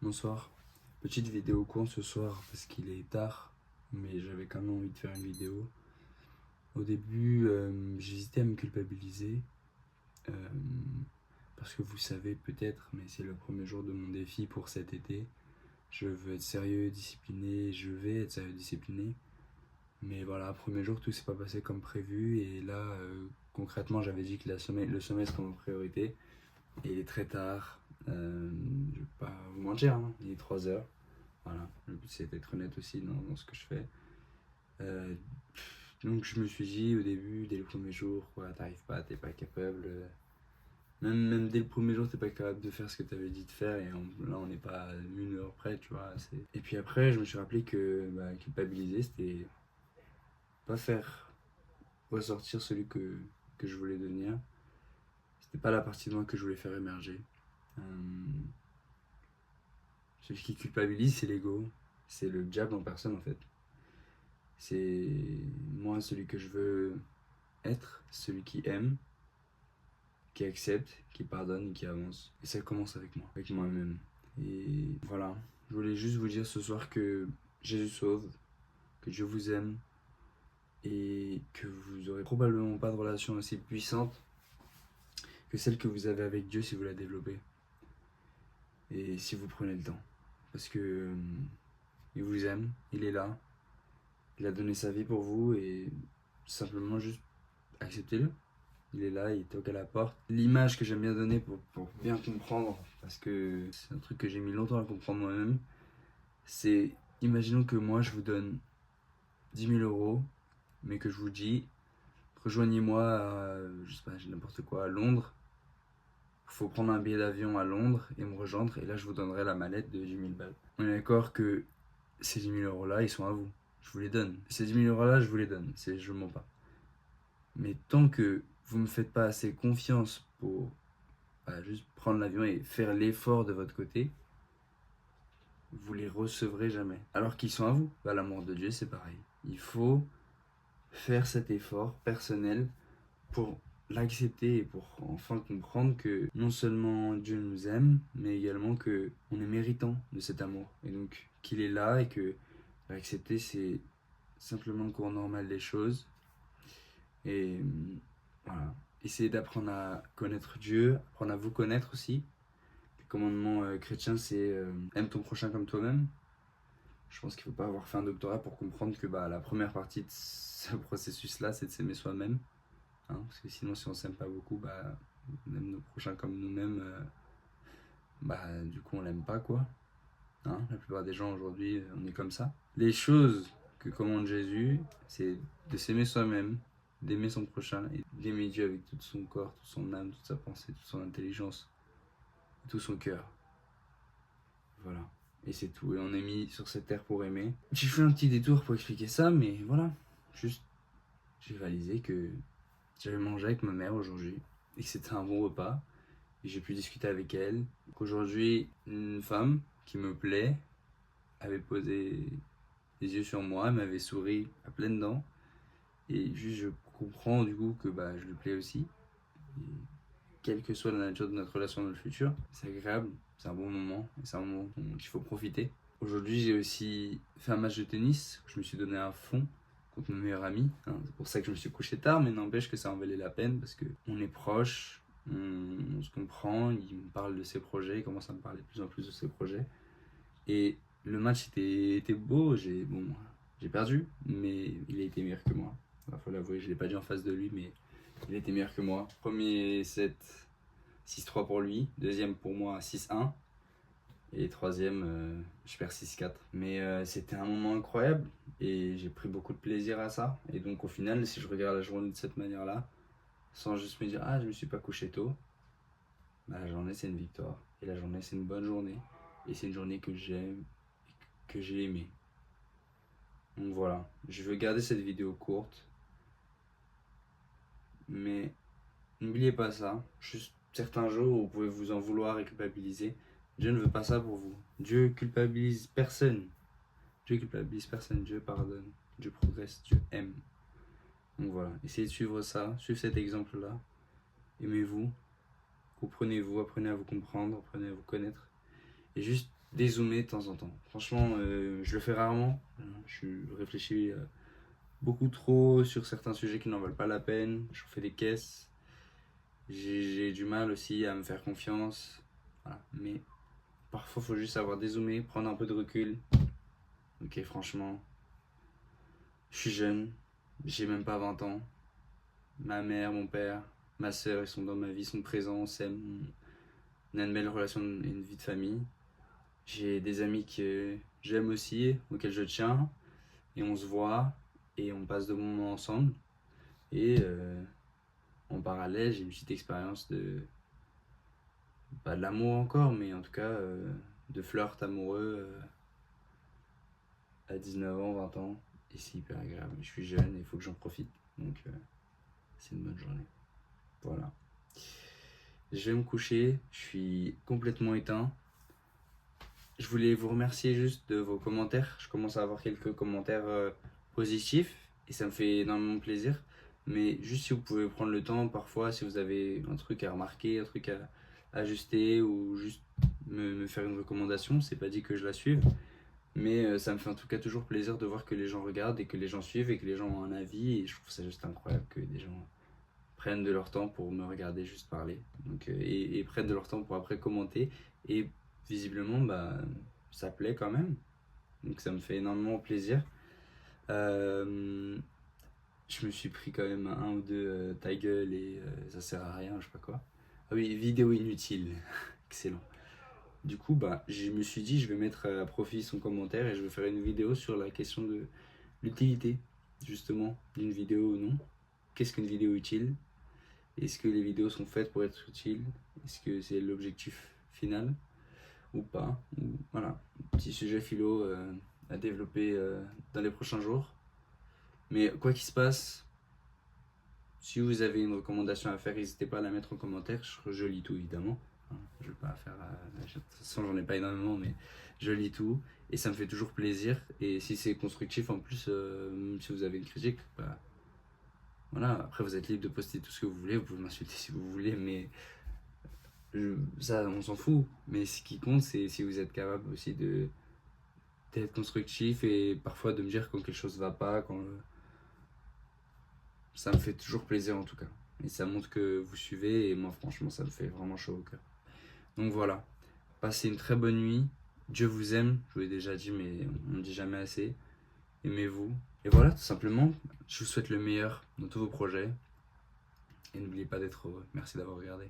Bonsoir, petite vidéo courte ce soir parce qu'il est tard, mais j'avais quand même envie de faire une vidéo. Au début, j'hésitais à me culpabiliser euh, parce que vous savez peut-être, mais c'est le premier jour de mon défi pour cet été. Je veux être sérieux, discipliné, je vais être sérieux, discipliné. Mais voilà, premier jour, tout s'est pas passé comme prévu et là, concrètement, j'avais dit que le sommeil serait ma priorité. Et il est très tard, je vais pas vous mentir, hein, il est 3 heures. Voilà, le but c'est d'être honnête aussi dans ce que je fais. Euh, donc je me suis dit au début, dès le premier jour, quoi, t'arrives pas, t'es pas capable. Même dès le premier jour, t'es pas capable de faire ce que t'avais dit de faire et là on n'est pas à 1 heure près, tu vois. Et puis après, je me suis rappelé que culpabiliser, c'était pas faire ressortir celui que je voulais devenir. C'était pas la partie de moi que je voulais faire émerger. Euh, Celui qui culpabilise, c'est l'ego. C'est le diable en personne en fait. C'est moi celui que je veux être, celui qui aime, qui accepte, qui pardonne et qui avance. Et ça commence avec moi, avec moi-même. Et voilà, je voulais juste vous dire ce soir que Jésus sauve, que Dieu vous aime et que vous aurez probablement pas de relation aussi puissante que celle que vous avez avec Dieu si vous la développez. Et si vous prenez le temps. Parce que il vous aime, il est là, il a donné sa vie pour vous et simplement juste acceptez-le. Il est là, il toque à la porte. L'image que j'aime bien donner pour bien comprendre, parce que c'est un truc que j'ai mis longtemps à comprendre moi-même, c'est imaginons que moi je vous donne 10 000 euros, mais que je vous dis rejoignez-moi à, je sais pas, j'ai n'importe quoi, à Londres. Il faut prendre un billet d'avion à Londres et me rejoindre, et là je vous donnerai la mallette de 10 000 balles. On est d'accord que ces 10 000 euros là, ils sont à vous. Je vous les donne. Ces 10 000 euros là, je vous les donne. Je mens pas. Mais tant que vous me faites pas assez confiance pour juste prendre l'avion et faire l'effort de votre côté, vous les recevrez jamais. Alors qu'ils sont à vous. L'amour de Dieu, c'est pareil. Il faut faire cet effort personnel pour l'accepter et pour enfin comprendre que non seulement Dieu nous aime, mais également que on est méritant de cet amour. Et donc qu'il est là et que l'accepter, c'est simplement le cours normal des choses. Et voilà. Essayez d'apprendre à connaître Dieu, apprendre à vous connaître aussi. Le commandement chrétien, c'est aime ton prochain comme toi-même. Je pense qu'il ne faut pas avoir fait un doctorat pour comprendre que la première partie de ce processus-là, c'est de s'aimer soi-même. Hein, parce que sinon, si on ne s'aime pas beaucoup, on aime nos prochains comme nous-mêmes. Du coup, on l'aime pas, quoi. Hein, la plupart des gens aujourd'hui, on est comme ça. Les choses que commande Jésus, c'est de s'aimer soi-même, d'aimer son prochain et d'aimer Dieu avec tout son corps, toute son âme, toute sa pensée, toute son intelligence, tout son cœur. Voilà. Et c'est tout. Et on est mis sur cette terre pour aimer. J'ai fait un petit détour pour expliquer ça, mais voilà. Juste, j'ai réalisé que j'avais mangé avec ma mère aujourd'hui et que c'était un bon repas. Et j'ai pu discuter avec elle. Qu'aujourd'hui, une femme qui me plaît avait posé les yeux sur moi, elle m'avait souri à pleines dents. Et juste, je comprends du coup que je lui plais aussi. Et quelle que soit la nature de notre relation dans le futur, c'est agréable, c'est un bon moment, et c'est un moment dont il faut profiter. Aujourd'hui, j'ai aussi fait un match de tennis, je me suis donné à fond contre mon meilleur ami. Hein. C'est pour ça que je me suis couché tard, mais n'empêche que ça en valait la peine parce qu'on est proches, on se comprend, il me parle de ses projets, il commence à me parler de plus en plus de ses projets. Et le match était beau, j'ai perdu, mais il a été meilleur que moi. Il faut l'avouer, je ne l'ai pas dit en face de lui, mais il était meilleur que moi. Premier set, 6-3 pour lui. Deuxième pour moi, 6-1. Et troisième, je perds 6-4. Mais c'était un moment incroyable et j'ai pris beaucoup de plaisir à ça. Et donc au final, si je regarde la journée de cette manière-là, sans juste me dire ah je me suis pas couché tôt, la journée c'est une victoire. Et la journée c'est une bonne journée. Et c'est une journée que j'aime et que j'ai aimée. Donc voilà, je veux garder cette vidéo courte. Mais n'oubliez pas ça. Juste certains jours où vous pouvez vous en vouloir et culpabiliser. Dieu ne veut pas ça pour vous. Dieu culpabilise personne. Dieu culpabilise personne. Dieu pardonne. Dieu progresse. Dieu aime. Donc voilà, essayez de suivre ça. Suivez cet exemple-là. Aimez-vous. Comprenez-vous. Apprenez à vous comprendre. Apprenez à vous connaître. Et juste dézoomer de temps en temps. Franchement, je le fais rarement. Je réfléchis beaucoup trop sur certains sujets qui n'en valent pas la peine. Je fais des caisses. J'ai du mal aussi à me faire confiance. Voilà. Mais parfois, il faut juste savoir dézoomer, prendre un peu de recul. Ok, franchement, je suis jeune, j'ai même pas 20 ans. Ma mère, mon père, ma soeur, ils sont dans ma vie, sont présents, on s'aime. On a une belle relation et une vie de famille. J'ai des amis que j'aime aussi, auxquels je tiens. Et on se voit et on passe de bons moments ensemble. Et en parallèle, j'ai une petite expérience de, pas de l'amour encore, mais en tout cas de flirt amoureux à 19 ans, 20 ans. Et c'est hyper agréable. Je suis jeune et il faut que j'en profite. Donc c'est une bonne journée. Voilà. Je vais me coucher, je suis complètement éteint. Je voulais vous remercier juste de vos commentaires. Je commence à avoir quelques commentaires positifs et ça me fait énormément plaisir. Mais juste si vous pouvez prendre le temps, parfois, si vous avez un truc à remarquer, un truc à ajuster ou juste me faire une recommandation, c'est pas dit que je la suive. Mais ça me fait en tout cas toujours plaisir de voir que les gens regardent et que les gens suivent et que les gens ont un avis. Et je trouve ça juste incroyable que des gens prennent de leur temps pour me regarder juste parler. Donc, et prennent de leur temps pour après commenter. Et visiblement, bah, ça plaît quand même. Donc ça me fait énormément plaisir. Je me suis pris quand même un ou deux ta gueule et ça sert à rien, je sais pas quoi. Ah oui, vidéo inutile. Excellent. Du coup, bah, je me suis dit, je vais mettre à profit son commentaire et je vais faire une vidéo sur la question de l'utilité, justement, d'une vidéo ou non. Qu'est-ce qu'une vidéo utile? Est-ce que les vidéos sont faites pour être utiles? Est-ce que c'est l'objectif final ou pas? Voilà, petit sujet philo à développer dans les prochains jours. Mais quoi qu'il se passe, si vous avez une recommandation à faire, n'hésitez pas à la mettre en commentaire. Je lis tout évidemment. Je ne vais pas faire. De toute façon, j'en ai pas énormément, mais je lis tout et ça me fait toujours plaisir. Et si c'est constructif en plus, même si vous avez une critique, bah, voilà. Après, vous êtes libre de poster tout ce que vous voulez. Vous pouvez m'insulter si vous voulez, mais ça, on s'en fout. Mais ce qui compte, c'est si vous êtes capable aussi d'être constructif et parfois de me dire quand quelque chose va pas, quand ça me fait toujours plaisir en tout cas. Et ça montre que vous suivez et moi franchement ça me fait vraiment chaud au cœur. Donc voilà, passez une très bonne nuit. Dieu vous aime, je vous l'ai déjà dit mais on ne dit jamais assez. Aimez-vous. Et voilà, tout simplement, je vous souhaite le meilleur dans tous vos projets. Et n'oubliez pas d'être heureux. Merci d'avoir regardé.